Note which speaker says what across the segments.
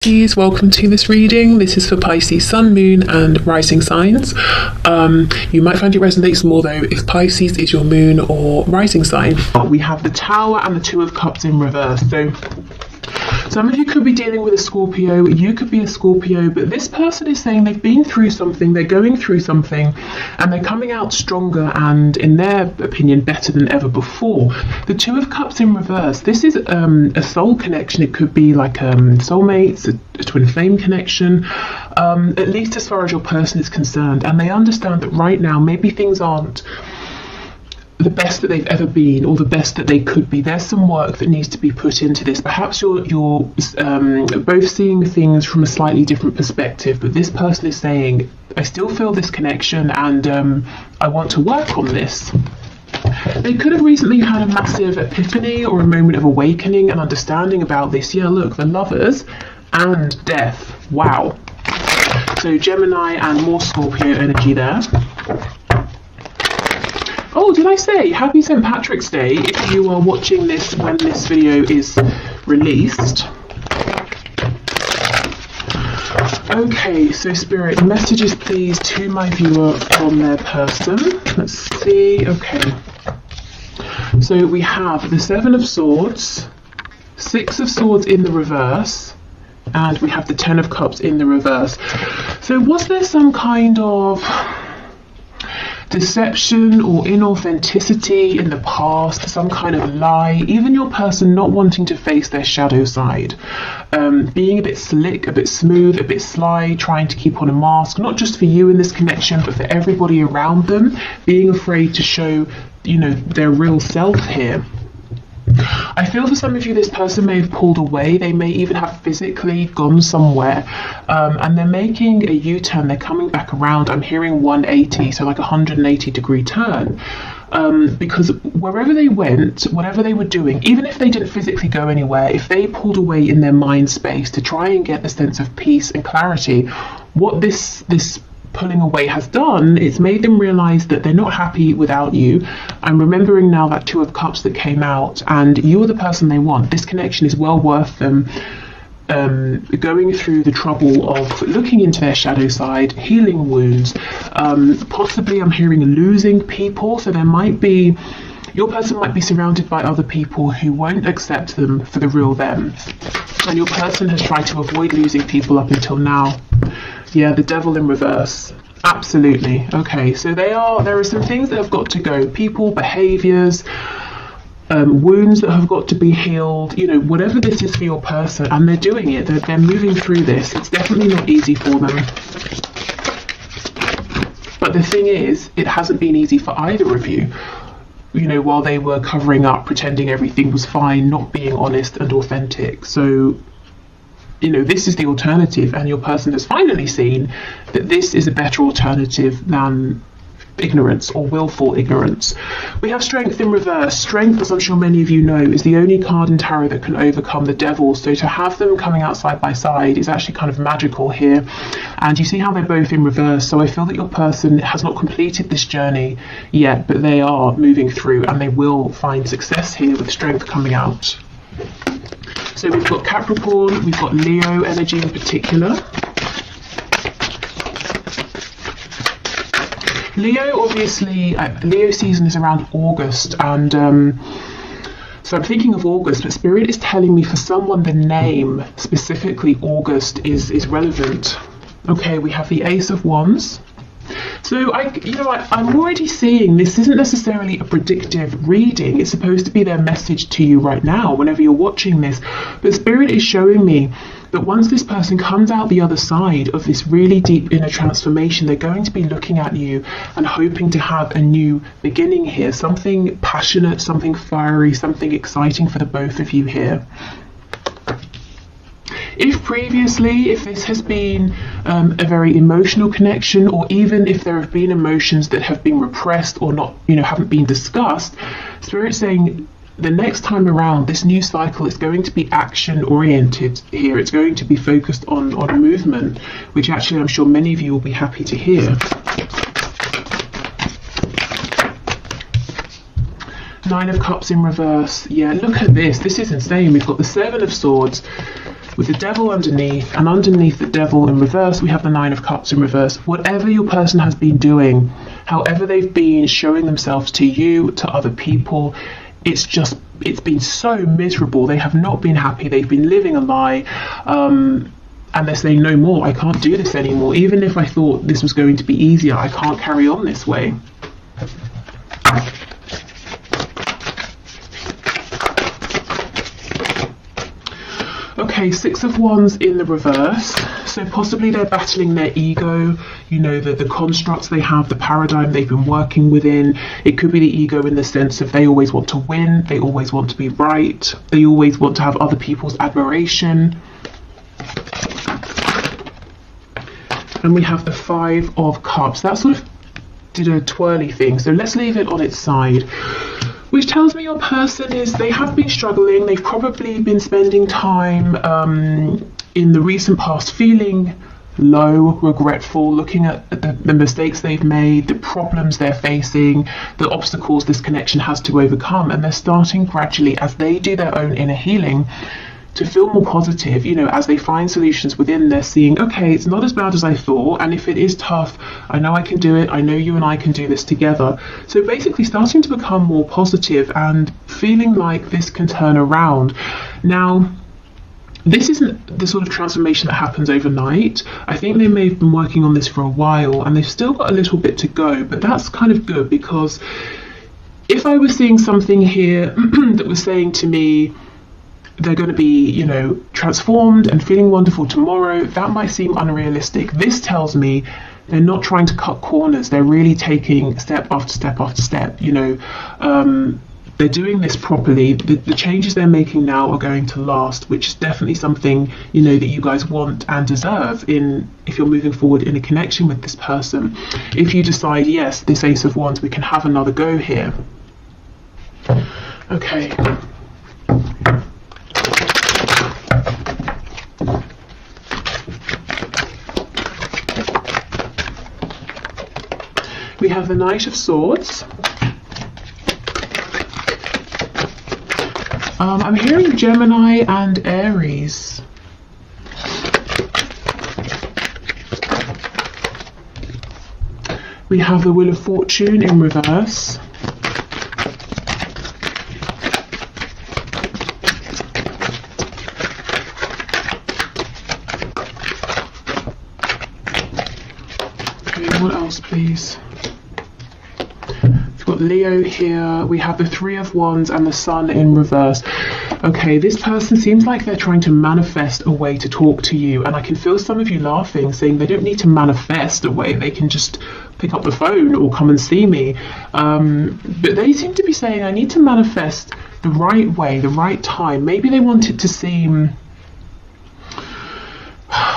Speaker 1: Pisces, welcome to this reading. This is for Pisces Sun, Moon and Rising signs. You might find it resonates more though if Pisces is your moon or rising sign. We have the Tower and the Two of Cups in reverse. So some of you could be dealing with a Scorpio, you could be a Scorpio, but this person is saying they've been through something, they're going through something, and they're coming out stronger and, in their opinion, better than ever before. The Two of Cups in reverse, this is a soul connection. It could be like soulmates, a twin flame connection, at least as far as your person is concerned. And they understand that right now, maybe things aren't the best that they've ever been or the best that they could be. There's some work that needs to be put into this. Perhaps you're both seeing things from a slightly different perspective, but this person is saying, I still feel this connection and I want to work on this. They could have recently had a massive epiphany or a moment of awakening and understanding about this. Yeah, look, the Lovers and Death. Wow. So Gemini and more Scorpio energy there. Oh, did I say happy St. Patrick's Day if you are watching this when this video is released. Okay, so Spirit, messages please to my viewer from their person. Let's see. Okay. So we have the Seven of Swords, Six of Swords in the reverse, and we have the Ten of Cups in the reverse. So was there some kind of deception or inauthenticity in the past, some kind of lie, even your person not wanting to face their shadow side, being a bit slick, a bit smooth, a bit sly, trying to keep on a mask, not just for you in this connection, but for everybody around them, being afraid to show, their real self here. I feel for some of you, this person may have pulled away. They may even have physically gone somewhere, and they're making a U-turn. They're coming back around. I'm hearing 180, so like a 180-degree turn, because wherever they went, whatever they were doing, even if they didn't physically go anywhere, if they pulled away in their mind space to try and get the sense of peace and clarity, what this pulling away has done, it's made them realize that they're not happy without you. I'm remembering now that Two of Cups that came out, and you're the person they want. This connection is well worth them going through the trouble of looking into their shadow side, healing wounds. Possibly I'm hearing losing people, so your person might be surrounded by other people who won't accept them for the real them, and your person has tried to avoid losing people up until now. Yeah, the Devil in reverse. Absolutely. Okay, so there are some things that have got to go. People, behaviors, wounds that have got to be healed, whatever this is for your person, and they're doing it. They're moving through this. It's definitely not easy for them. But the thing is, it hasn't been easy for either of you. While they were covering up, pretending everything was fine, not being honest and authentic. So this is the alternative, and your person has finally seen that this is a better alternative than ignorance or willful ignorance. We have Strength in reverse. Strength, as I'm sure many of you know, is the only card in tarot that can overcome the devil. So to have them coming out side by side is actually kind of magical here. And you see how they're both in reverse. So I feel that your person has not completed this journey yet, but they are moving through, and they will find success here with Strength coming out. So we've got Capricorn, we've got Leo energy in particular. Leo, obviously, Leo season is around August, and so I'm thinking of August, but Spirit is telling me for someone the name, specifically August, is relevant. Okay, we have the Ace of Wands. So I'm already seeing this isn't necessarily a predictive reading. It's supposed to be their message to you right now, whenever you're watching this. But Spirit is showing me that once this person comes out the other side of this really deep inner transformation, they're going to be looking at you and hoping to have a new beginning here. Something passionate, something fiery, something exciting for the both of you here. If previously, if this has been a very emotional connection, or even if there have been emotions that have been repressed or not, haven't been discussed, Spirit's saying the next time around, this new cycle is going to be action oriented here. It's going to be focused on movement, which actually I'm sure many of you will be happy to hear. Nine of Cups in reverse. Yeah, look at this. This is insane. We've got the Seven of Swords. with the devil underneath, and underneath the devil in reverse, we have the Nine of Cups in reverse. Whatever your person has been doing, however they've been showing themselves to you, to other people, it's been so miserable. They have not been happy. They've been living a lie. And they're saying, no more, I can't do this anymore. Even if I thought this was going to be easier, I can't carry on this way. Okay, Six of Wands in the reverse. So possibly they're battling their ego, you know, the constructs they have, the paradigm they've been working within. It could be the ego in the sense of they always want to win, they always want to be right, they always want to have other people's admiration. And we have the Five of Cups. That sort of did a twirly thing, so let's leave it on its side. Which tells me your person they have been struggling. They've probably been spending time in the recent past feeling low, regretful, looking at the mistakes they've made, the problems they're facing, the obstacles this connection has to overcome. And they're starting gradually, as they do their own inner healing, to feel more positive. You know, as they find solutions within, they're seeing, okay, it's not as bad as I thought, and if it is tough, I know I can do it, I know you and I can do this together. So basically starting to become more positive and feeling like this can turn around. Now, this isn't the sort of transformation that happens overnight. I think they may have been working on this for a while, and they've still got a little bit to go, but that's kind of good, because if I was seeing something here that was saying to me, they're going to be, you know, transformed and feeling wonderful tomorrow, that might seem unrealistic. This tells me they're not trying to cut corners. They're really taking step after step after step. You know, they're doing this properly. The changes they're making now are going to last, which is definitely something, you know, that you guys want and deserve if you're moving forward in a connection with this person. If you decide, yes, this Ace of Wands, we can have another go here. Okay. We have the Knight of Swords. I'm hearing Gemini and Aries. We have the Wheel of Fortune in reverse. Okay, what else, please? We've got Leo here. We have the Three of Wands and the Sun in reverse. Okay, this person seems like they're trying to manifest a way to talk to you, and I can feel some of you laughing, saying they don't need to manifest a way, they can just pick up the phone or come and see me. But they seem to be saying, I need to manifest the right way, the right time. Maybe they want it to seem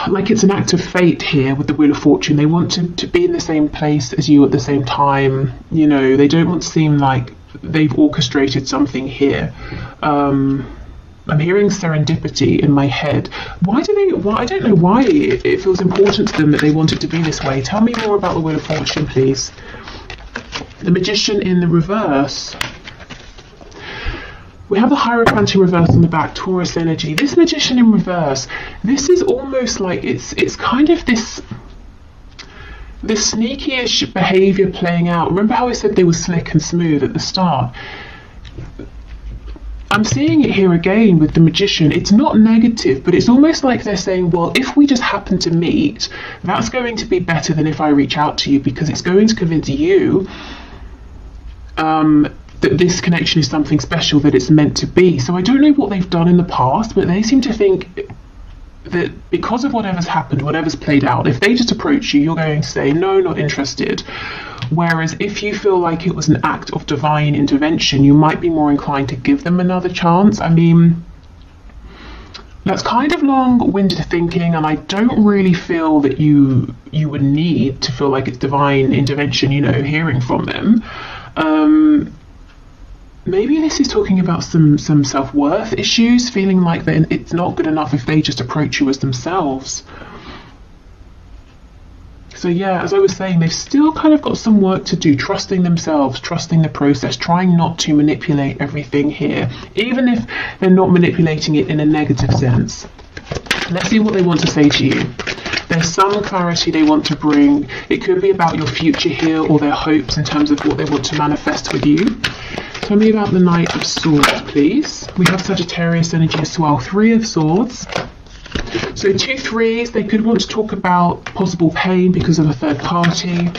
Speaker 1: like it's an act of fate here with the Wheel of Fortune. They want to be in the same place as you at the same time. You know, they don't want to seem like they've orchestrated something here. I'm hearing serendipity in my head. I don't know why it feels important to them that they want it to be this way. Tell me more about the Wheel of Fortune, please. The Magician in the reverse. We have the Hierophant in reverse on the back, Taurus energy. This Magician in reverse, this is almost like it's kind of this sneaky-ish behaviour playing out. Remember how I said they were slick and smooth at the start? I'm seeing it here again with the Magician. It's not negative, but it's almost like they're saying, well, if we just happen to meet, that's going to be better than if I reach out to you, because it's going to convince you that this connection is something special, that it's meant to be. So I don't know what they've done in the past, but they seem to think that because of whatever's happened, whatever's played out, if they just approach you, you're going to say, no, not interested. Whereas if you feel like it was an act of divine intervention, you might be more inclined to give them another chance. I mean, that's kind of long-winded thinking, and I don't really feel that you would need to feel like it's divine intervention, you know, hearing from them. Maybe this is talking about some self-worth issues, feeling like that it's not good enough if they just approach you as themselves. So yeah, as I was saying, they've still kind of got some work to do, trusting themselves, trusting the process, trying not to manipulate everything here, even if they're not manipulating it in a negative sense. Let's see what they want to say to you. There's some clarity they want to bring. It could be about your future here or their hopes in terms of what they want to manifest with you. Tell me about the Knight of Swords, please. We have Sagittarius energy as well. 3 of Swords. So 2 threes, they could want to talk about possible pain because of a third party.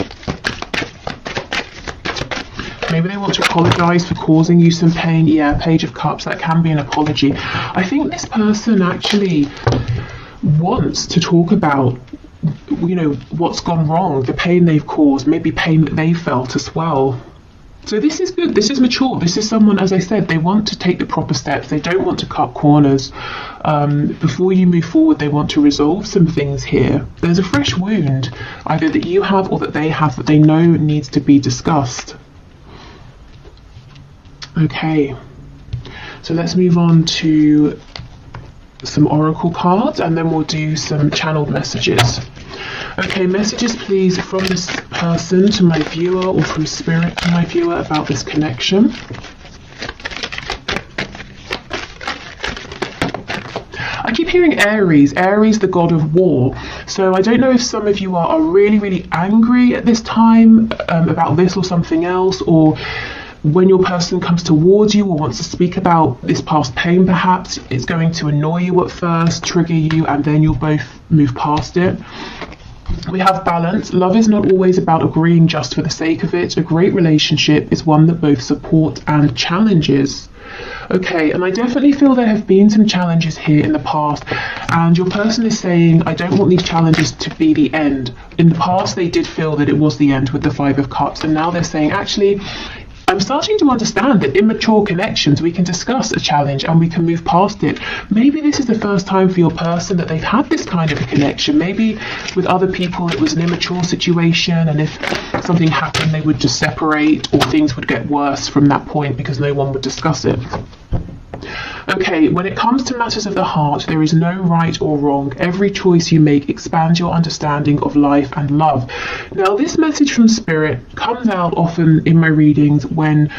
Speaker 1: Maybe they want to apologise for causing you some pain. Yeah, Page of Cups, that can be an apology. I think this person actually wants to talk about, you know, what's gone wrong, the pain they've caused, maybe pain that they felt as well. So this is good, this is mature, this is someone, as I said, they want to take the proper steps, they don't want to cut corners. Before you move forward, they want to resolve some things here. There's a fresh wound, either that you have or that they have, that they know needs to be discussed. Okay, so let's move on to some oracle cards and then we'll do some channeled messages. Okay, messages please from this person to my viewer or from spirit to my viewer about this connection. I keep hearing Aries, the god of war. So I don't know if some of you are really, really angry at this time about this or something else, or when your person comes towards you or wants to speak about this past pain, perhaps it's going to annoy you at first, trigger you, and then you'll both move past it. We have balance. Love is not always about agreeing just for the sake of it. A great relationship is one that both support and challenges. Okay, and I definitely feel there have been some challenges here in the past, and your person is saying, I don't want these challenges to be the end. In the past, they did feel that it was the end with the 5 of Cups, and now they're saying, actually, I'm starting to understand that in mature connections, we can discuss a challenge and we can move past it. Maybe this is the first time for your person that they've had this kind of a connection. Maybe with other people, it was an immature situation, and if something happened, they would just separate, or things would get worse from that point because no one would discuss it. Okay, when it comes to matters of the heart, there is no right or wrong. Every choice you make expands your understanding of life and love. Now, this message from Spirit comes out often in my readings when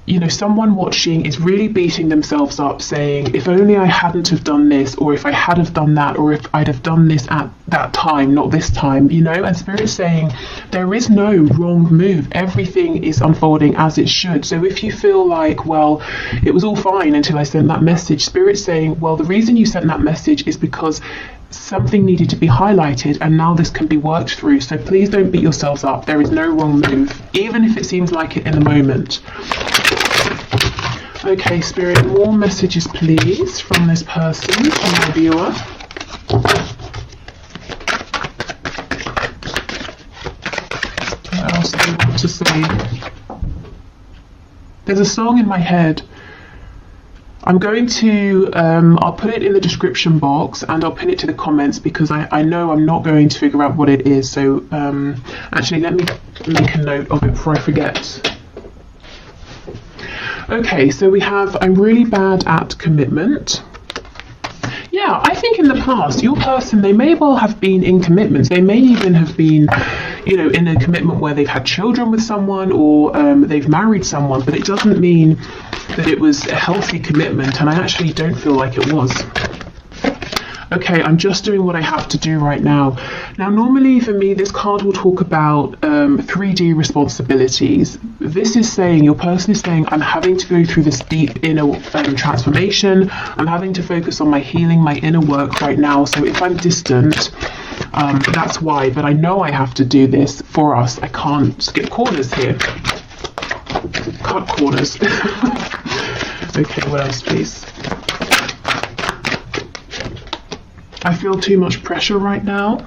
Speaker 1: you know, someone watching is really beating themselves up saying, if only I hadn't have done this, or if I had have done that, or if I'd have done this at that time, not this time, you know. And Spirit is saying there is no wrong move. Everything is unfolding as it should. So if you feel like, well, it was all fine until I sent that message, Spirit's saying, well, the reason you sent that message is because something needed to be highlighted, and now this can be worked through. So please don't beat yourselves up. There is no wrong move, even if it seems like it in the moment. Okay, Spirit, more messages please from this person, from my viewer. What else do they want to say? There's a song in my head. I'm going to, I'll put it in the description box and I'll pin it to the comments, because I know I'm not going to figure out what it is. So actually, let me make a note of it before I forget. Okay, so we have, I'm really bad at commitment. Yeah, I think in the past, your person, they may well have been in commitments. They may even have been, you know, in a commitment where they've had children with someone, or they've married someone, but it doesn't mean that it was a healthy commitment, and I actually don't feel like it was. Okay, I'm just doing what I have to do right now. Now, normally for me, this card will talk about 3D responsibilities. This is saying, your person is saying, I'm having to go through this deep inner transformation. I'm having to focus on my healing, my inner work right now. So if I'm distant, that's why. But I know I have to do this for us. I can't skip corners here. Cut corners. Okay, what else, please? I feel too much pressure right now.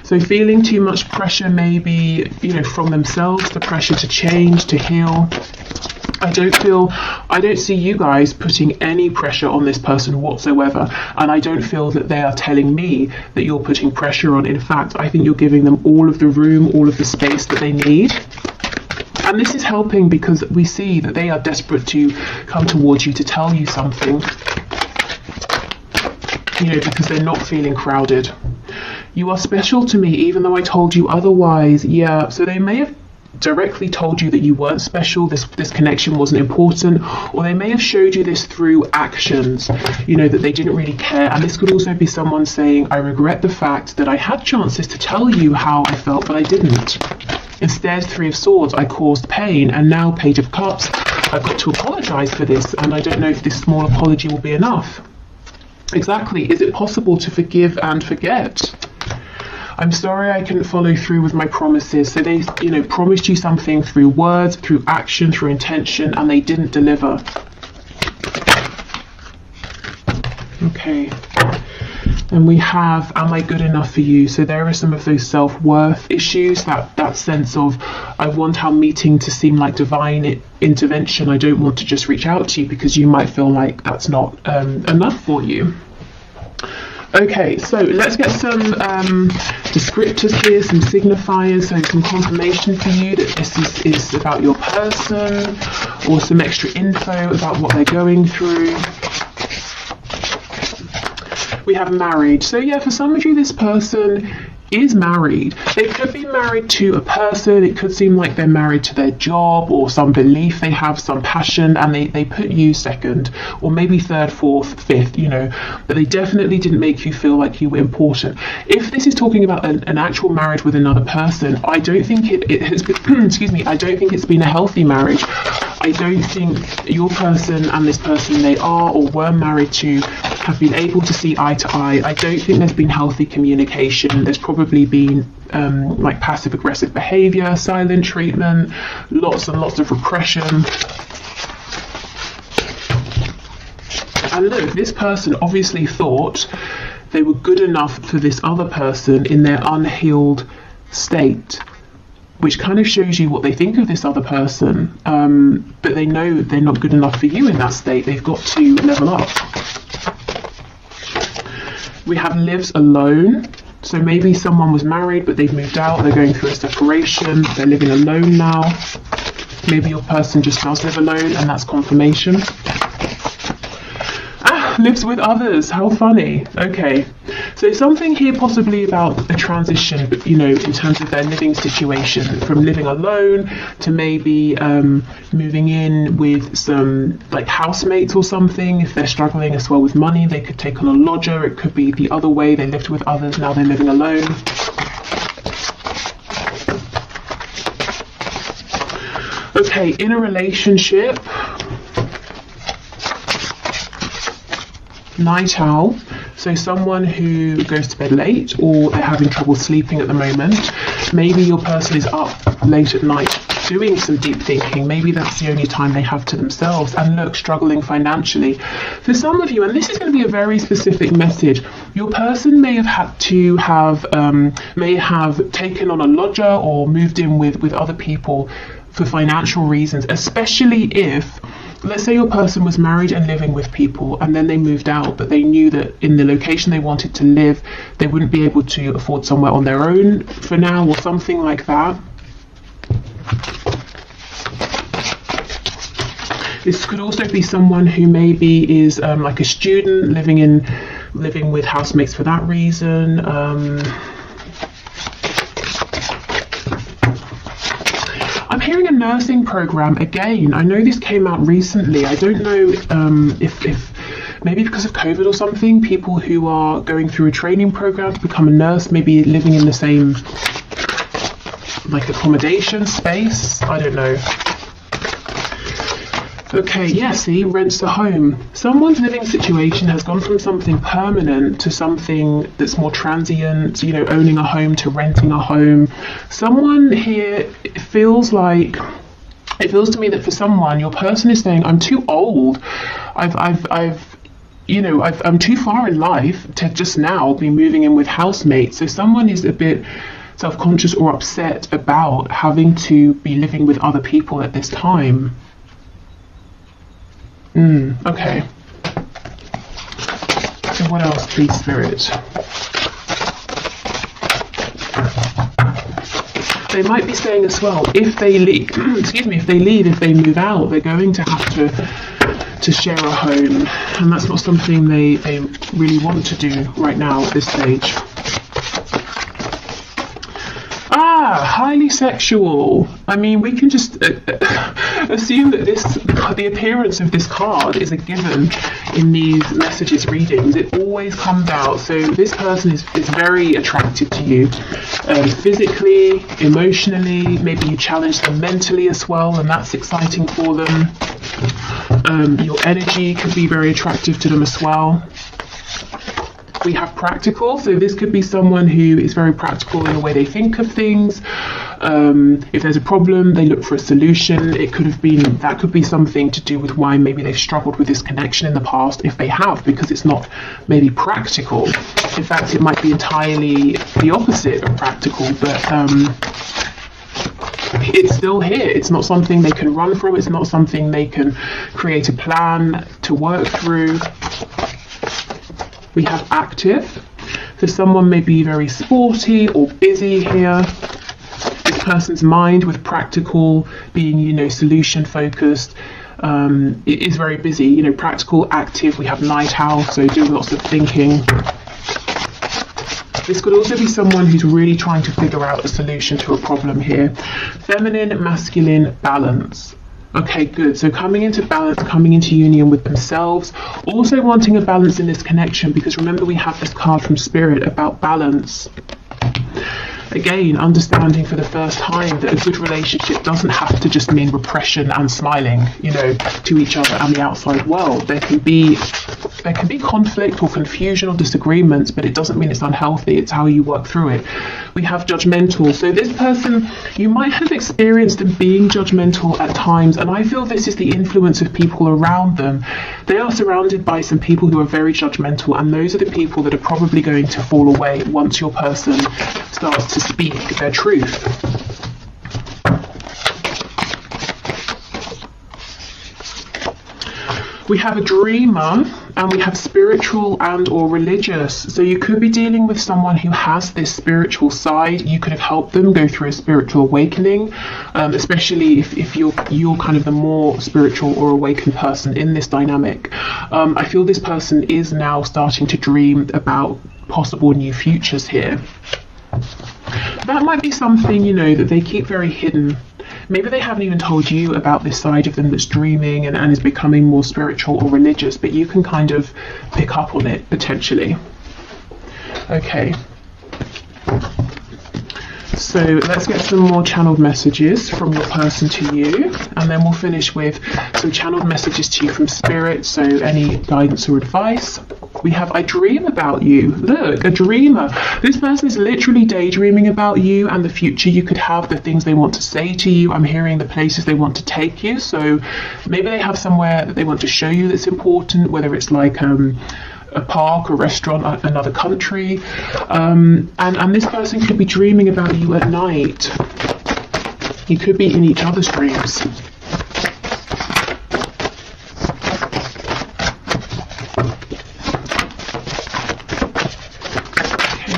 Speaker 1: So feeling too much pressure, maybe, you know, from themselves, the pressure to change, to heal. I don't see you guys putting any pressure on this person whatsoever. And I don't feel that they are telling me that you're putting pressure on. In fact, I think you're giving them all of the room, all of the space that they need. And this is helping because we see that they are desperate to come towards you to tell you something, you know, because they're not feeling crowded. You are special to me, even though I told you otherwise. Yeah, so they may have directly told you that you weren't special, this connection wasn't important, or they may have showed you this through actions, you know, that they didn't really care. And this could also be someone saying, I regret the fact that I had chances to tell you how I felt, but I didn't. Instead, Three of Swords, I caused pain, and now Page of Cups, I've got to apologise for this, and I don't know if this small apology will be enough. Exactly. Is it possible to forgive and forget? I'm sorry I couldn't follow through with my promises. So they, you know, promised you something through words, through action, through intention, and they didn't deliver. Okay. And we have, am I good enough for you? So there are some of those self-worth issues, that sense of, I want our meeting to seem like divine intervention. I don't want to just reach out to you because you might feel like that's not enough for you. Okay, so let's get some descriptors here, some signifiers, so some confirmation for you that this is about your person, or some extra info about what they're going through. We have married. So yeah, for some of you, this person is married. They could be married to a person. It could seem like they're married to their job or some belief they have, some passion, and they put you second, or maybe third, fourth, fifth, you know, but they definitely didn't make you feel like you were important. If this is talking about an actual marriage with another person, I don't think it has been, excuse me, I don't think it's been a healthy marriage. I don't think your person and this person they are or were married to have been able to see eye to eye. I don't think there's been healthy communication. There's probably been like passive aggressive behavior, silent treatment, lots and lots of repression. And look, this person obviously thought they were good enough for this other person in their unhealed state, which kind of shows you what they think of this other person, but they know they're not good enough for you in that state. They've got to level up. We have lives alone. So maybe someone was married, but they've moved out. They're going through a separation. They're living alone now. Maybe your person just does live alone, and that's confirmation. Lives with others. How funny. Okay. So something here possibly about a transition, but you know, in terms of their living situation, from living alone to maybe moving in with some like housemates or something. If they're struggling as well with money, they could take on a lodger. It could be the other way. They lived with others, now they're living alone. Okay, in a relationship, night owl. So someone who goes to bed late, or they're having trouble sleeping at the moment. Maybe your person is up late at night doing some deep thinking. Maybe that's the only time they have to themselves, and look, struggling financially. For some of you, and this is going to be a very specific message, your person may have had to have, may have taken on a lodger or moved in with other people for financial reasons, especially if, let's say your person was married and living with people and then they moved out, but they knew that in the location they wanted to live, they wouldn't be able to afford somewhere on their own for now or something like that. This could also be someone who maybe is like a student living with housemates for that reason. I'm hearing a nursing program again. I know this came out recently. I don't know if maybe because of COVID or something, people who are going through a training program to become a nurse, maybe living in the same like accommodation space. I don't know. Okay, yeah, see, rents a home. Someone's living situation has gone from something permanent to something that's more transient, you know, owning a home to renting a home. Someone here, it feels to me that for someone, your person is saying, I'm too old. I'm too far in life to just now be moving in with housemates. So someone is a bit self-conscious or upset about having to be living with other people at this time. Okay. So what else, please, Spirit? They might be saying as well, if they leave, if they move out, they're going to have to share a home, and that's not something they really want to do right now at this stage. highly sexual. I mean, we can just assume that the appearance of this card is a given in these messages readings. It always comes out. So this person is very attracted to you, physically, emotionally. Maybe you challenge them mentally as well, and that's exciting for them. Your energy could be very attractive to them as well. We have practical, so this could be someone who is very practical in the way they think of things. If there's a problem, they look for a solution. That could be something to do with why maybe they've struggled with this connection in the past, if they have, because it's not maybe practical. In fact, it might be entirely the opposite of practical, but it's still here. It's not something they can run from. It's not something they can create a plan to work through. We have active, so someone may be very sporty or busy here. This person's mind, with practical being, solution focused, it is very busy. Practical, active. We have night owl, so doing lots of thinking. This could also be someone who's really trying to figure out a solution to a problem here. Feminine, masculine, balance. Okay, good. So coming into balance, coming into union with themselves, also wanting a balance in this connection, because remember we have this card from Spirit about balance. Again, understanding for the first time that a good relationship doesn't have to just mean repression and smiling, to each other and the outside world. There can be conflict or confusion or disagreements, but it doesn't mean it's unhealthy. It's how you work through it. We have judgmental. So this person, you might have experienced them being judgmental at times, and I feel this is the influence of people around them. They are surrounded by some people who are very judgmental, and those are the people that are probably going to fall away once your person starts to speak their truth. We have a dreamer, and we have spiritual and or religious. So you could be dealing with someone who has this spiritual side. You could have helped them go through a spiritual awakening, especially if you're kind of the more spiritual or awakened person in this dynamic. I feel this person is now starting to dream about possible new futures here. That might be something, that they keep very hidden. Maybe they haven't even told you about this side of them that's dreaming and is becoming more spiritual or religious, but you can kind of pick up on it potentially. Okay. So let's get some more channeled messages from your person to you, and then we'll finish with some channeled messages to you from Spirit, so any guidance or advice. We have, I dream about you. Look, a dreamer. This person is literally daydreaming about you and the future you could have, the things they want to say to you. I'm hearing the places they want to take you. So maybe they have somewhere that they want to show you that's important, whether it's like a park, a restaurant, another country. And this person could be dreaming about you at night. You could be in each other's dreams.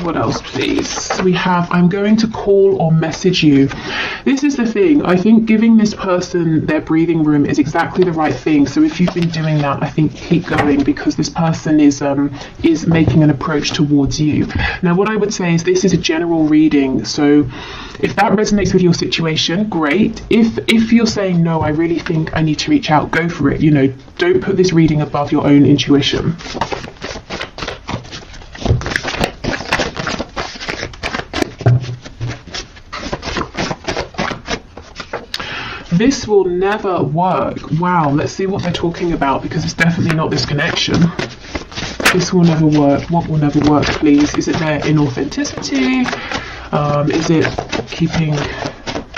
Speaker 1: What else, please? We have, I'm going to call or message you. This is the thing. I think giving this person their breathing room is exactly the right thing. So if you've been doing that, I think keep going, because this person is making an approach towards you. Now, what I would say is this is a general reading. So if that resonates with your situation, great. If you're saying, no, I really think I need to reach out, go for it. Don't put this reading above your own intuition. This will never work. Wow, let's see what they're talking about, because it's definitely not this connection. This will never work. What will never work, please? Is it their inauthenticity? Is it keeping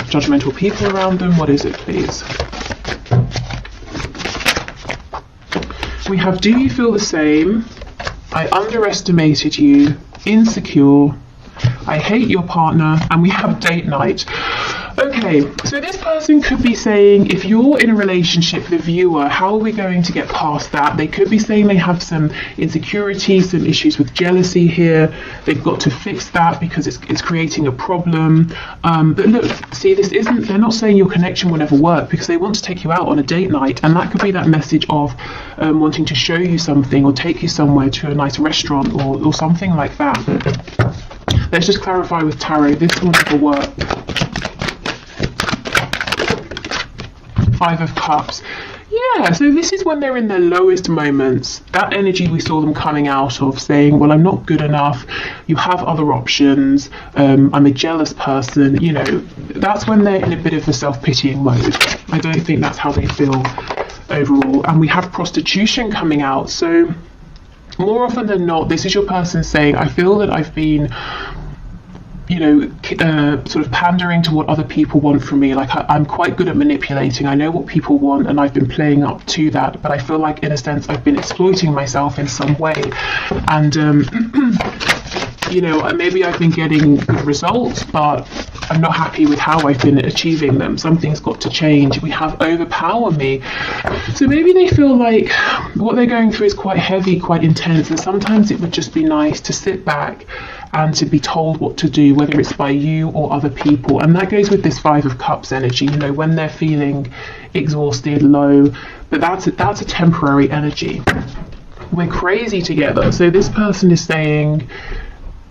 Speaker 1: judgmental people around them? What is it, please? We have, do you feel the same? I underestimated you. Insecure. I hate your partner. And we have date night. Okay, so this person could be saying, if you're in a relationship, the viewer, how are we going to get past that? They could be saying they have some insecurities, some issues with jealousy here. They've got to fix that because it's creating a problem. But look, see, they're not saying your connection will never work, because they want to take you out on a date night. And that could be that message of wanting to show you something or take you somewhere to a nice restaurant or something like that. Let's just clarify with tarot, this will never work. Five of Cups. Yeah, so this is when they're in their lowest moments. That energy we saw them coming out of, saying, well, I'm not good enough, you have other options, I'm a jealous person, you know, that's when they're in a bit of a self-pitying mode. I don't think that's how they feel overall. And we have prostitution coming out, so more often than not, this is your person saying, I feel that I've been, you know, sort of pandering to what other people want from me. Like I'm quite good at manipulating. I know what people want and I've been playing up to that, but I feel like in a sense I've been exploiting myself in some way. And, you know, maybe I've been getting good results, but I'm not happy with how I've been achieving them. Something's got to change. We have overpower me. So maybe they feel like what they're going through is quite heavy, quite intense, and sometimes it would just be nice to sit back and to be told what to do, whether it's by you or other people. And that goes with this Five of Cups energy, you know, when they're feeling exhausted, low, but that's a temporary energy. We're crazy together. So this person is saying,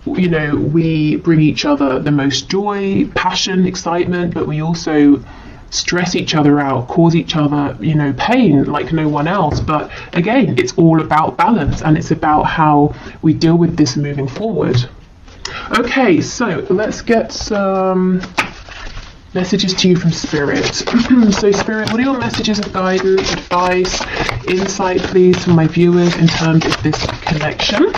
Speaker 1: you know, we bring each other the most joy, passion, excitement, but we also stress each other out, cause each other, you know, pain like no one else. But again, it's all about balance, and it's about how we deal with this moving forward. Okay, so let's get some messages to you from Spirit. So Spirit, what are your messages of guidance, advice, insight, please, for my viewers in terms of this connection?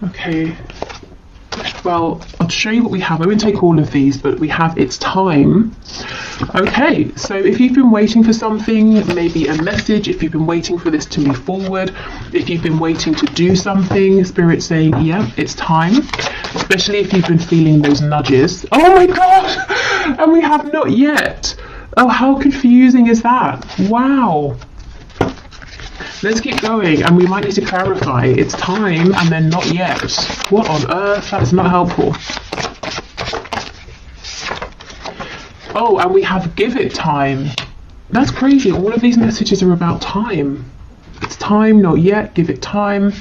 Speaker 1: Okay, well, I'll show you what we have. I won't take all of these, but we have It's Time. Okay, so if you've been waiting for something, maybe a message, if you've been waiting for this to move forward, if you've been waiting to do something, Spirit saying, yeah, it's time, especially if you've been feeling those nudges. Oh my God! And we have not yet. Oh, how confusing is that? Wow. Let's keep going, and we might need to clarify. It's time and then not yet. What on earth? That's not helpful. Oh, and we have give it time. That's crazy. All of these messages are about time. It's time, not yet, give it time.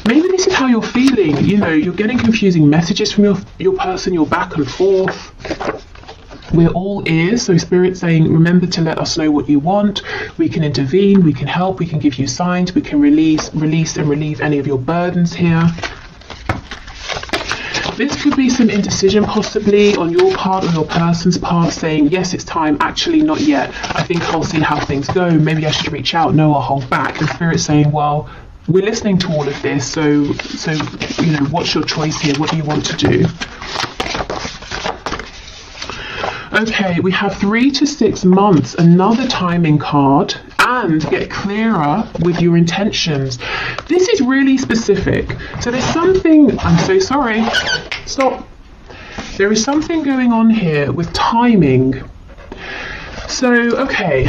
Speaker 1: Maybe this is how you're feeling. You know, you're getting confusing messages from your person, you're back and forth. We're all ears, so Spirit saying, remember to let us know what you want. We can intervene, we can help, we can give you signs, we can release and relieve any of your burdens here. This could be some indecision possibly on your part or your person's part, saying, yes, it's time, actually not yet. I think I'll see how things go. Maybe I should reach out. No, I'll hold back. And Spirit saying, well, we're listening to all of this, so you know, what's your choice here? What do you want to do? Okay, we have 3 to 6 months, another timing card, and get clearer with your intentions. This is really specific. So there's something, I'm so sorry, stop. There is something going on here with timing. So, okay,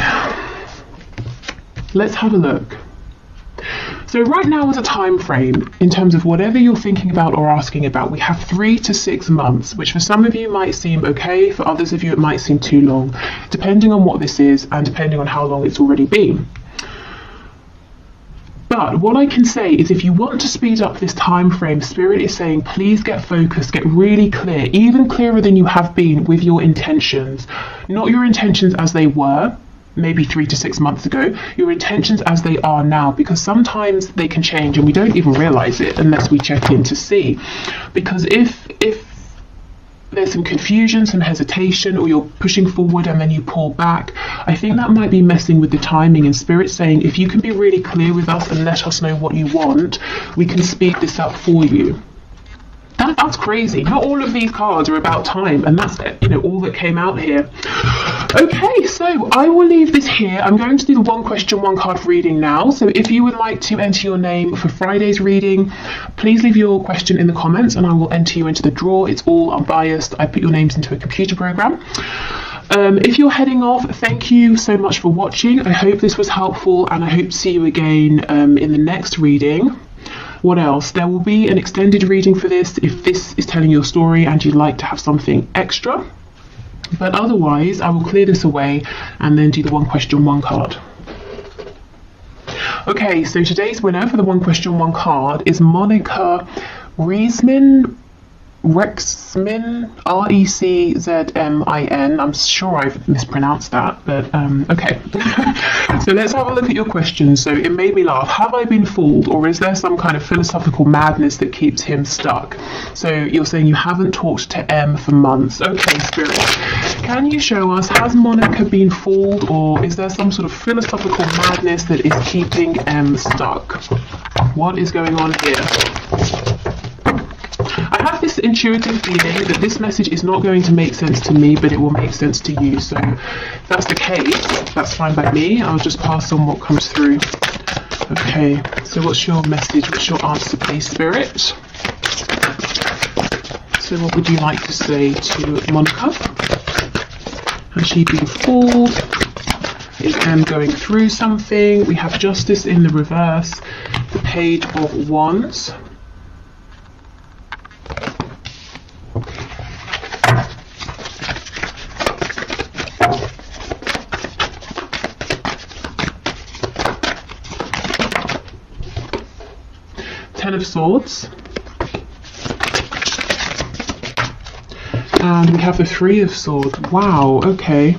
Speaker 1: let's have a look. So right now is a time frame in terms of whatever you're thinking about or asking about. We have 3 to 6 months, which for some of you might seem okay, for others of you it might seem too long, depending on what this is and depending on how long it's already been. But what I can say is if you want to speed up this time frame, Spirit is saying please get focused, get really clear, even clearer than you have been with your intentions. Not your intentions as they were, maybe 3 to 6 months ago, your intentions as they are now, because sometimes they can change and we don't even realize it unless we check in to see. Because if there's some confusion, some hesitation, or you're pushing forward and then you pull back, I think that might be messing with the timing. And Spirit saying if you can be really clear with us and let us know what you want, we can speed this up for you. That's crazy. Not all of these cards are about time, and that's, you know, all that came out here. Okay, so I will leave this here. I'm going to do the 1 question, 1 card reading now. So if you would like to enter your name for Friday's reading, please leave your question in the comments and I will enter you into the draw. It's all unbiased. I put your names into a computer program. If you're heading off, thank you so much for watching. I hope this was helpful and I hope to see you again in the next reading. What else? There will be an extended reading for this if this is telling your story and you'd like to have something extra. But otherwise, I will clear this away and then do the 1 question, 1 card. Okay, so today's winner for the 1 question, 1 card is Monica Riesman. Rexmin, Reczmin. I'm sure I've mispronounced that, but okay. So let's have a look at your question. So it made me laugh. Have I been fooled, or is there some kind of philosophical madness that keeps him stuck? So you're saying you haven't talked to M for months. Okay, Spirit. Can you show us, has Monica been fooled, or is there some sort of philosophical madness that is keeping M stuck? What is going on here? I have this intuitive feeling that this message is not going to make sense to me, but it will make sense to you. So if that's the case, that's fine by me. I'll just pass on what comes through. Okay, so what's your message? What's your answer, please, Spirit? So what would you like to say to Monica? Has she been fooled? Is M going through something? We have Justice in the reverse, the Page of Wands. Ten of Swords. And we have the Three of Swords. Wow, okay.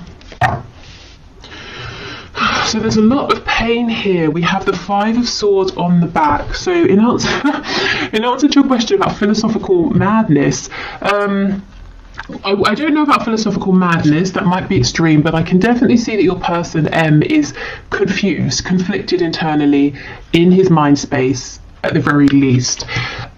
Speaker 1: So there's a lot of pain here. We have the Five of Swords on the back. So in answer to your question about philosophical madness, I don't know about philosophical madness, that might be extreme, but I can definitely see that your person M is confused, conflicted internally in his mind space at the very least.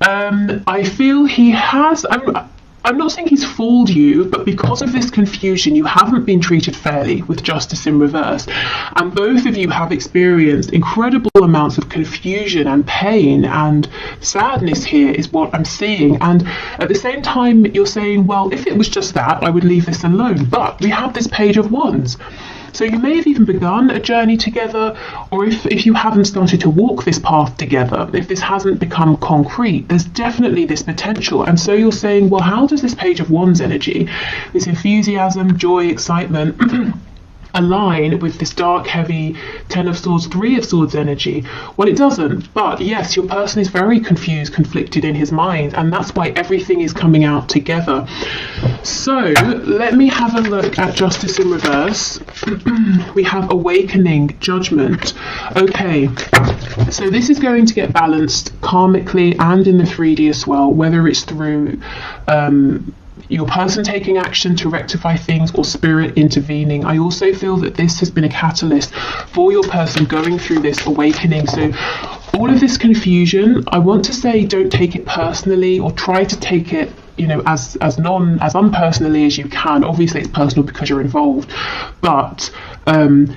Speaker 1: I feel he has, I'm not saying he's fooled you, but because of this confusion, you haven't been treated fairly with Justice in reverse. And both of you have experienced incredible amounts of confusion and pain and sadness here is what I'm seeing. And at the same time, you're saying, well, if it was just that, I would leave this alone. But we have this Page of Wands. So you may have even begun a journey together, or if you haven't started to walk this path together, if this hasn't become concrete, there's definitely this potential. And so you're saying, well, how does this Page of Wands energy, this enthusiasm, joy, excitement, align with this dark, heavy Ten of Swords, Three of Swords energy? Well, it doesn't. But yes, your person is very confused, conflicted in his mind, and that's why everything is coming out together. So let me have a look at Justice in reverse. We have Awakening, Judgment. Okay, so this is going to get balanced karmically and in the 3D as well, whether it's through your person taking action to rectify things or spirit intervening. I also feel that this has been a catalyst for your person going through this awakening. So all of this confusion, I want to say, don't take it personally, or try to take it, you know, as unpersonally as you can. Obviously it's personal because you're involved, but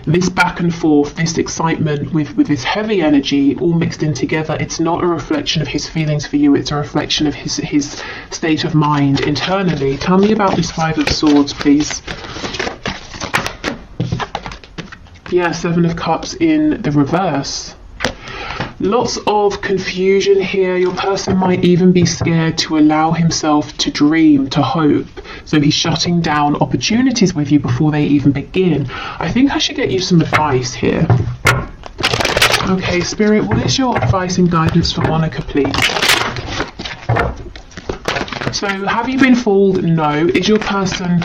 Speaker 1: this back and forth, this excitement with this heavy energy all mixed in together, it's not a reflection of his feelings for you, it's a reflection of his state of mind internally. Tell me about this Five of Swords, please. Yeah, Seven of Cups in the reverse. Lots of confusion here. Your person might even be scared to allow himself to dream, to hope. So he's shutting down opportunities with you before they even begin. I think I should get you some advice here. Okay, Spirit, what is your advice and guidance for Monica, please? So have you been fooled? No. Is your person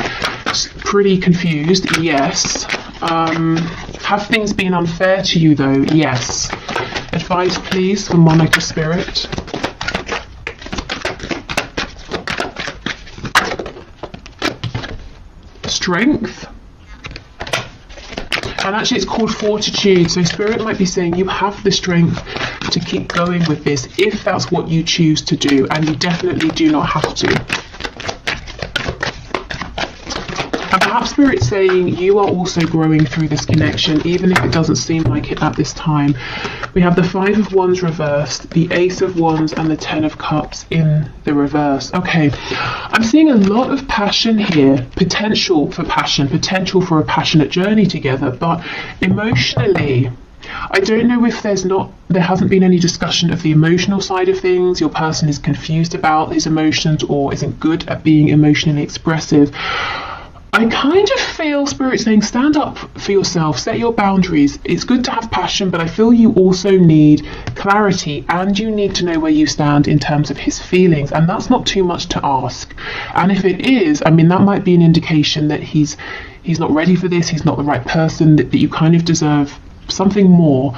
Speaker 1: pretty confused? Yes. Have things been unfair to you though? Yes. Advice, please, for Monica, Spirit. Strength. And actually it's called fortitude. So Spirit might be saying you have the strength to keep going with this if that's what you choose to do, and you definitely do not have to. And perhaps Spirit's saying you are also growing through this connection, even if it doesn't seem like it at this time. We have the Five of Wands reversed, the Ace of Wands, and the Ten of Cups in the reverse. Okay, I'm seeing a lot of passion here, potential for passion, potential for a passionate journey together, but emotionally, I don't know if there hasn't been any discussion of the emotional side of things. Your person is confused about his emotions or isn't good at being emotionally expressive. I kind of feel Spirit saying stand up for yourself, set your boundaries. It's good to have passion, but I feel you also need clarity, and you need to know where you stand in terms of his feelings, and that's not too much to ask. And if it is, I mean, that might be an indication that he's not ready for this, he's not the right person, that you kind of deserve something more.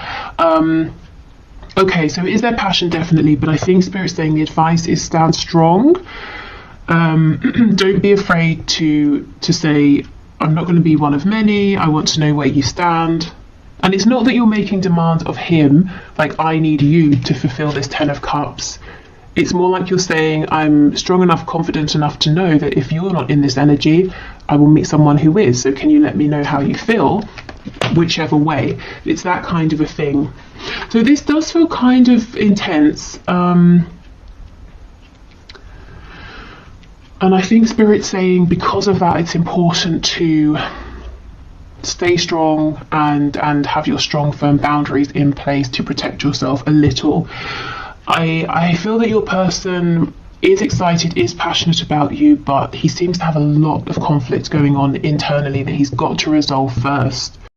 Speaker 1: Okay, so is there passion? Definitely, but I think Spirit's saying the advice is stand strong. Don't be afraid to say, I'm not going to be one of many, I want to know where you stand. And it's not that you're making demands of him, like I need you to fulfill this 10 of Cups. It's more like you're saying, I'm strong enough, confident enough to know that if you're not in this energy, I will meet someone who is. So can you let me know how you feel? Whichever way. It's that kind of a thing. So this does feel kind of intense. And I think Spirit's saying because of that, it's important to stay strong and have your strong, firm boundaries in place to protect yourself a little. I feel that your person is excited, is passionate about you, but he seems to have a lot of conflict going on internally that he's got to resolve first.